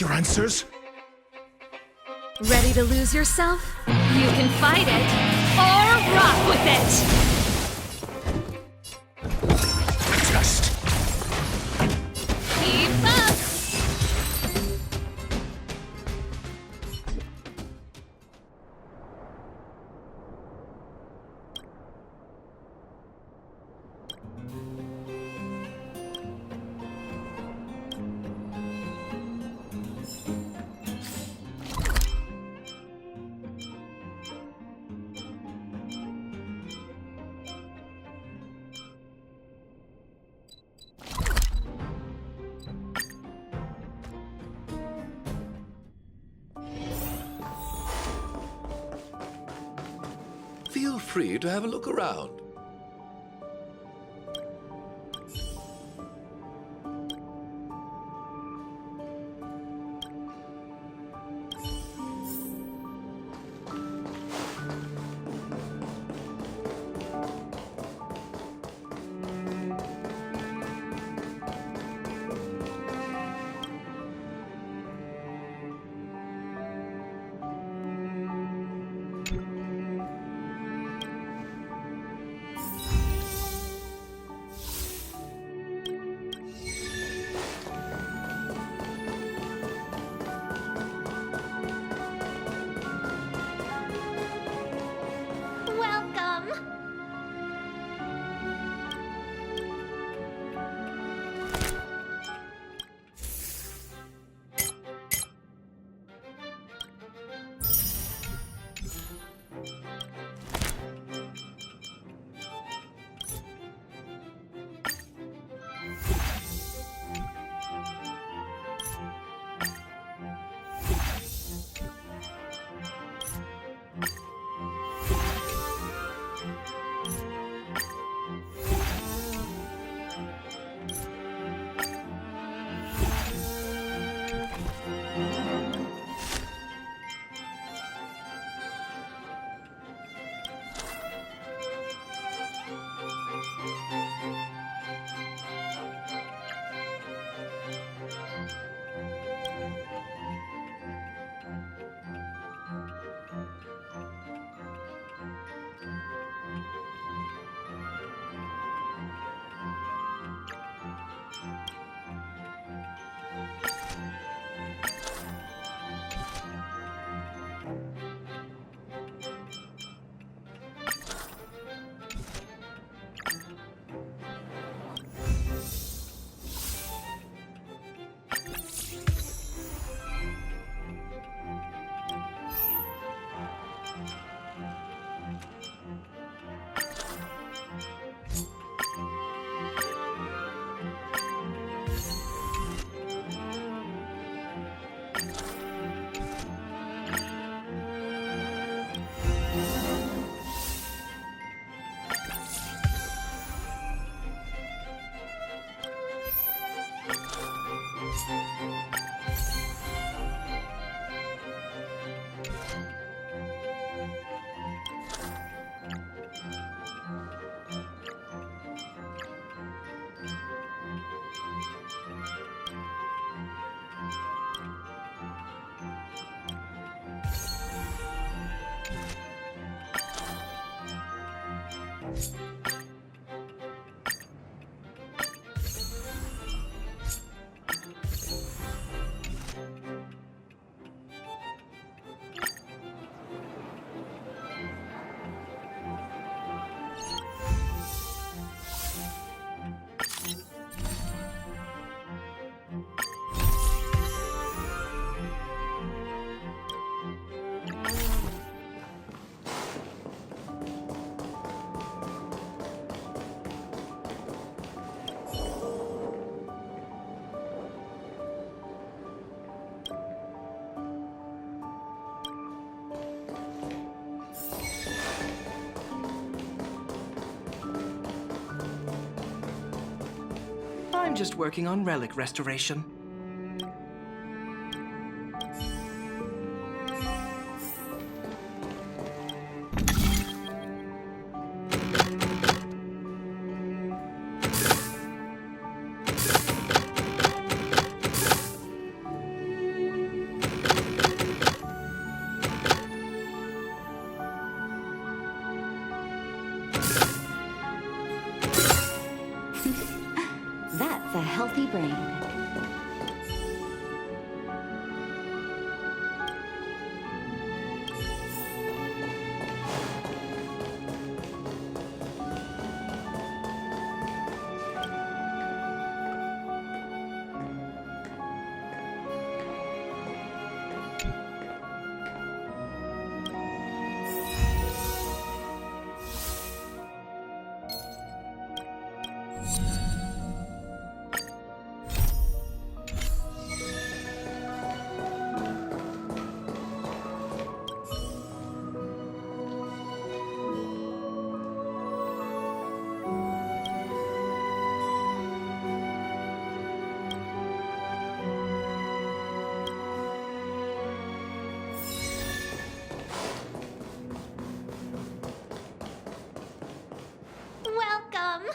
your answers? Ready to lose yourself? You can fight it, or rock with it! Just... Keep up! Feel free to have a look around. Welcome! I'm just working on relic restoration. healthy brain. Welcome!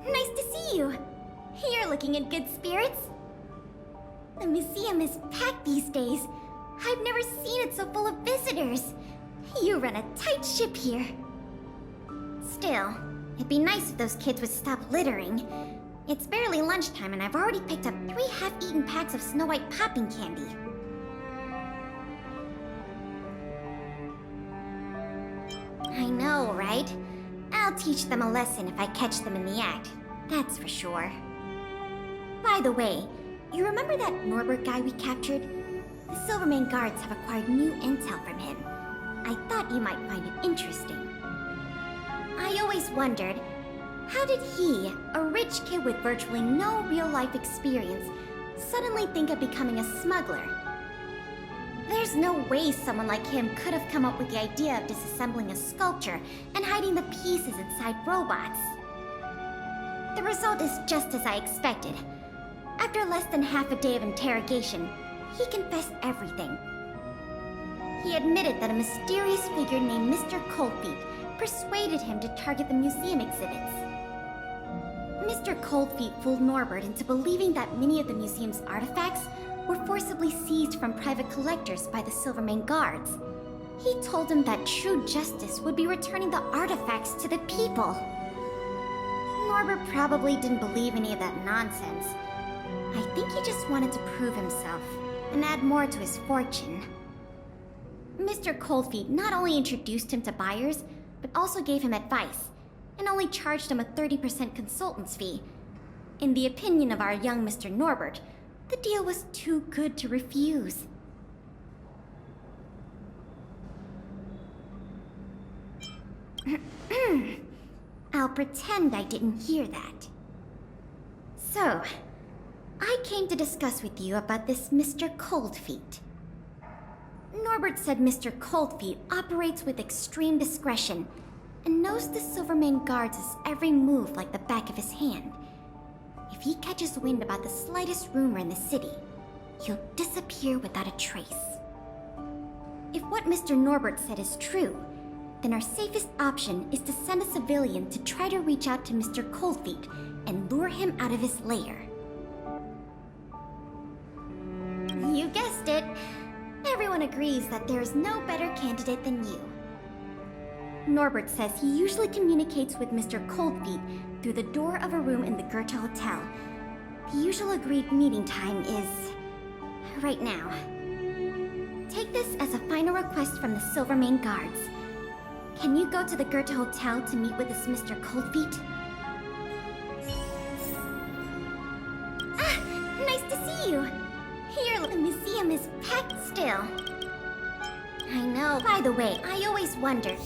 Nice to see you. You're looking in good spirits. The museum is packed these days. I've never seen it so full of visitors. You run a tight ship here. Still, it'd be nice if those kids would stop littering. It's barely lunchtime and I've already picked up 3 half-eaten packs of Snow White popping candy. I know, right? I'll teach them a lesson if I catch them in the act. That's for sure. By the way, you remember that Norbert guy we captured? The Silvermane guards have acquired new intel from him. I thought you might find it interesting. I always wondered, how did he, a rich kid with virtually no real-life experience, suddenly think of becoming a smuggler? There's no way someone like him could have come up with the idea of disassembling a sculpture and hiding the pieces inside robots. The result is just as I expected. After less than half a day of interrogation, he confessed everything. He admitted that a mysterious figure named Mr. Coldfeet persuaded him to target the museum exhibits. Mr. Coldfeet fooled Norbert into believing that many of the museum's artifacts were forcibly seized from private collectors by the Silvermane guards. He told him that true justice would be returning the artifacts to the people. Norbert probably didn't believe any of that nonsense. I think he just wanted to prove himself and add more to his fortune. Mr. Coldfeet not only introduced him to buyers, but also gave him advice, and only charged him a 30% consultant's fee. In the opinion of our young Mr. Norbert, the deal was too good to refuse. I'll pretend I didn't hear that. So, I came to discuss with you about this Mr. Coldfeet. Norbert said Mr. Coldfeet operates with extreme discretion and knows the Silvermane guards' every move like the back of his hand. If he catches wind about the slightest rumor in the city, he'll disappear without a trace. If what Mr. Norbert said is true, then our safest option is to send a civilian to try to reach out to Mr. Coldfeet and lure him out of his lair. You guessed it. Everyone agrees that there is no better candidate than you. Norbert says he usually communicates with Mr. Coldfeet through the door of a room in the Goethe Hotel. The usual agreed meeting time is right now. Take this as a final request from the Silvermane Guards. Can you go to the Goethe Hotel to meet with this Mr. Coldfeet? Ah, nice to see you. Here, the museum is packed still. I know. By the way, I always wondered.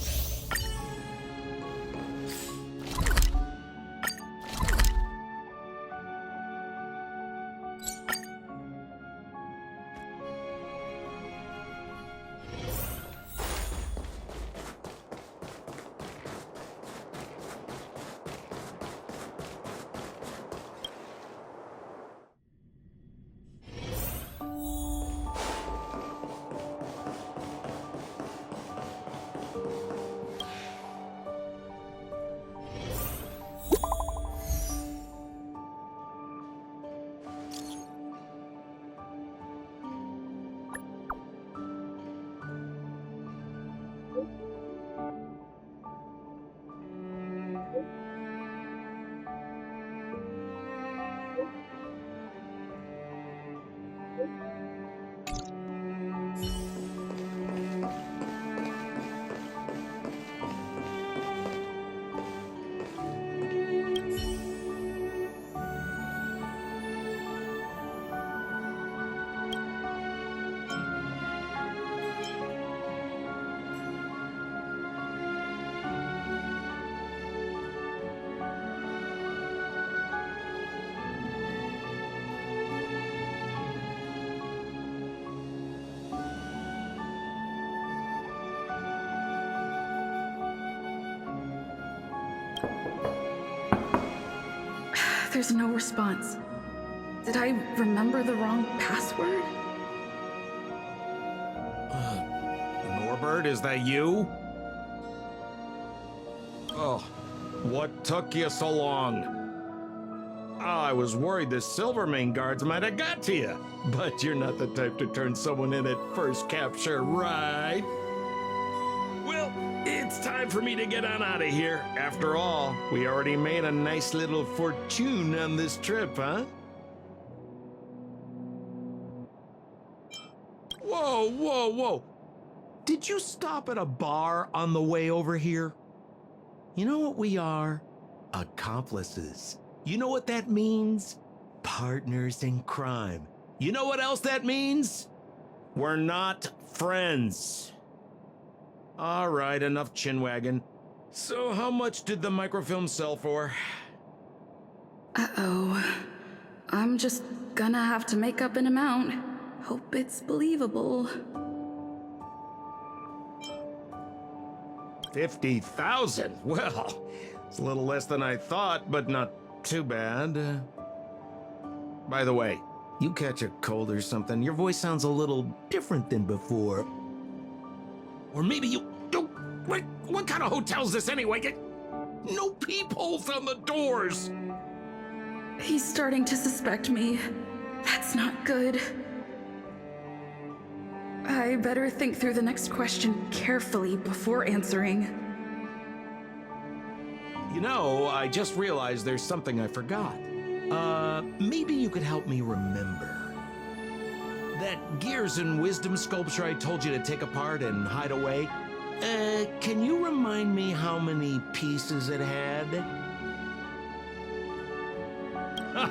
There's no response. Did I remember the wrong password? Norbert, is that you? Oh, what took you so long? I was worried the Silvermane Guards might have got to you. But you're not the type to turn someone in at first capture, right? Well, it's time for me to get on out of here. After all, we already made a nice little fortune on this trip, huh? Whoa, whoa, whoa. Did you stop at a bar on the way over here? You know what we are? Accomplices. You know what that means? Partners in crime. You know what else that means? We're not friends. All right, enough chinwagging. So how much did the microfilm sell for? Uh-oh. I'm just gonna have to make up an amount. Hope it's believable. 50,000? Well, it's a little less than I thought, but not too bad. By the way, you catch a cold or something, your voice sounds a little different than before. Or maybe you... What kind of hotel's this anyway? No peepholes on the doors! He's starting to suspect me. That's not good. I better think through the next question carefully before answering. You know, I just realized there's something I forgot. Maybe you could help me remember. That Gears and Wisdom sculpture I told you to take apart and hide away, can you remind me how many pieces it had? Huh.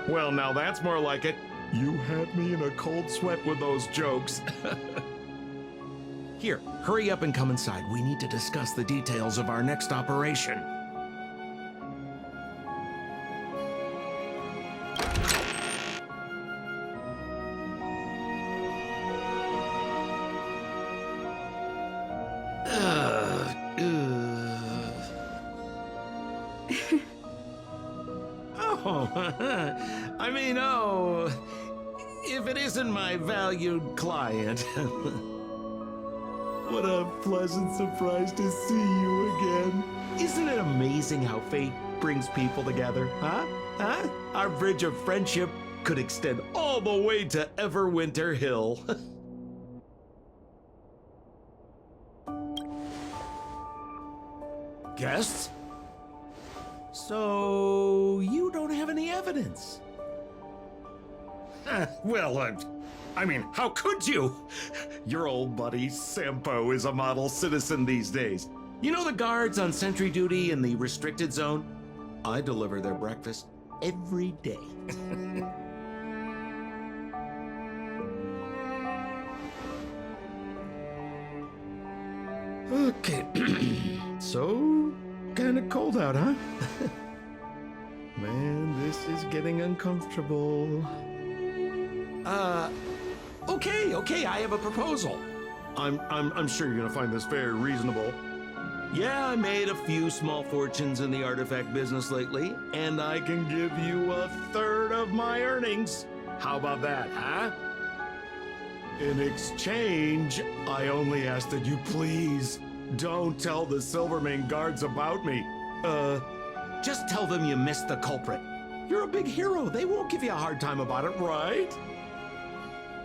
Well, now that's more like it. You had me in a cold sweat with those jokes. Here, hurry up and come inside. We need to discuss the details of our next operation. I mean, oh, if it isn't my valued client. What a pleasant surprise to see you again. Isn't it amazing how fate brings people together, huh? Huh? Our bridge of friendship could extend all the way to Everwinter Hill. Guests? So, you don't have any evidence? Well, I mean, how could you? Your old buddy Sampo is a model citizen these days. You know the guards on sentry duty in the restricted zone? I deliver their breakfast every day. Okay, so kinda cold out, huh? Man, this is getting uncomfortable. Okay, I have a proposal. I'm sure you're gonna find this very reasonable. Yeah, I made a few small fortunes in the artifact business lately, and I can give you a third of my earnings. How about that, huh? In exchange, I only ask that you please don't tell the Silvermane guards about me. Just tell them you missed the culprit. You're a big hero. They won't give you a hard time about it, right?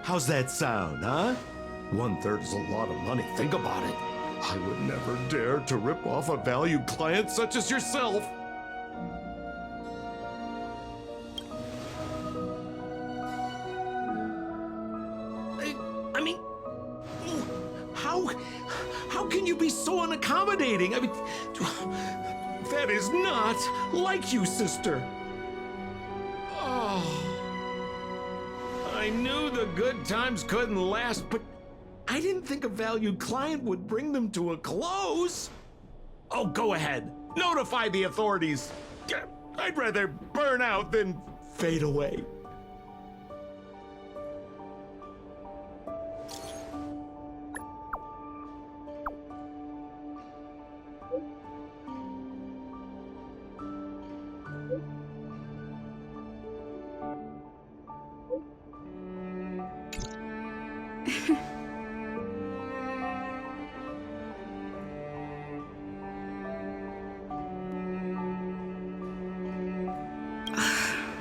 How's that sound, huh? 1/3 is a lot of money. Think about it. I would never dare to rip off a valued client such as yourself. I mean, how can you be so unaccommodating? I mean, that is not like you, sister. Oh, I knew the good times couldn't last, but I didn't think a valued client would bring them to a close. Oh, go ahead. Notify the authorities. I'd rather burn out than fade away.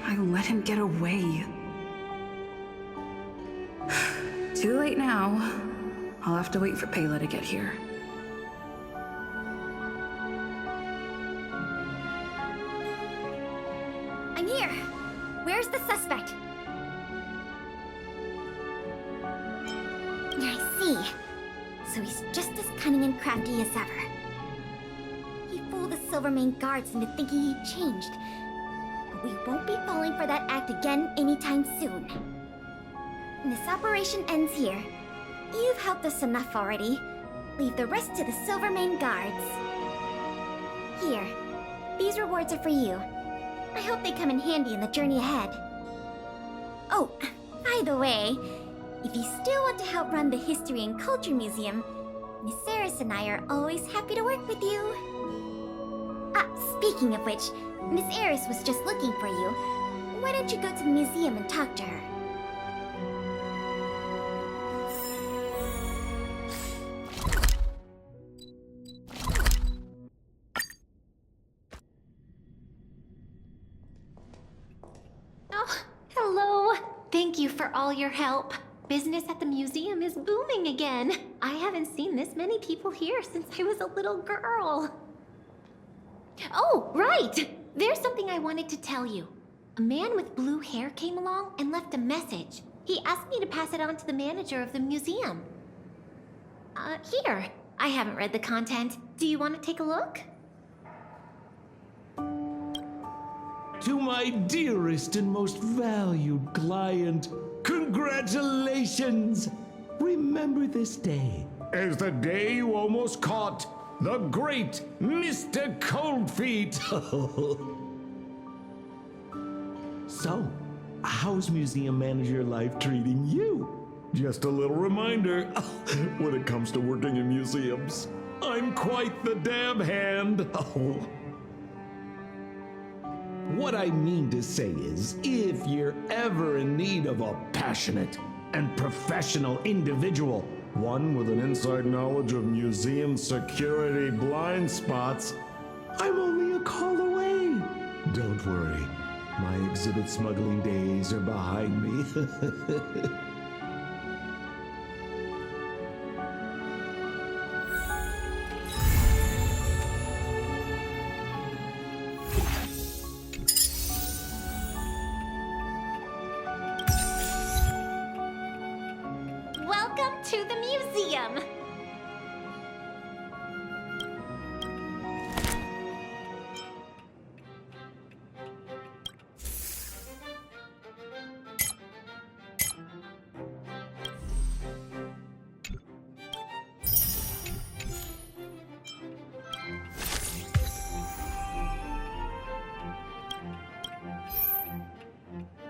I let him get away. Too late now. I'll have to wait for Pela to get here. I'm here. Where's the suspect? I see. So he's just as cunning and crafty as ever. He fooled the Silvermane guards into thinking he changed. But we won't be falling for that act again anytime soon. This operation ends here. You've helped us enough already. Leave the rest to the Silvermane guards. Here. These rewards are for you. I hope they come in handy in the journey ahead. Oh, by the way, if you still want to help run the History and Culture Museum, Miss Eris and I are always happy to work with you. Speaking of which, Miss Eris was just looking for you. Why don't you go to the museum and talk to her? Oh, hello. Thank you for all your help. Business at the museum is booming again. I haven't seen this many people here since I was a little girl. Oh, right! There's something I wanted to tell you. A man with blue hair came along and left a message. He asked me to pass it on to the manager of the museum. Here. I haven't read the content. Do you want to take a look? To my dearest and most valued client, congratulations! Remember this day as the day you almost caught the great Mr. Coldfeet. So, how's museum manager life treating you? Just a little reminder, when it comes to working in museums, I'm quite the dab hand. What I mean to say is, if you're ever in need of a passionate and professional individual, one with an inside knowledge of museum security blind spots, I'm only a call away. Don't worry, my exhibit smuggling days are behind me. Welcome to the museum.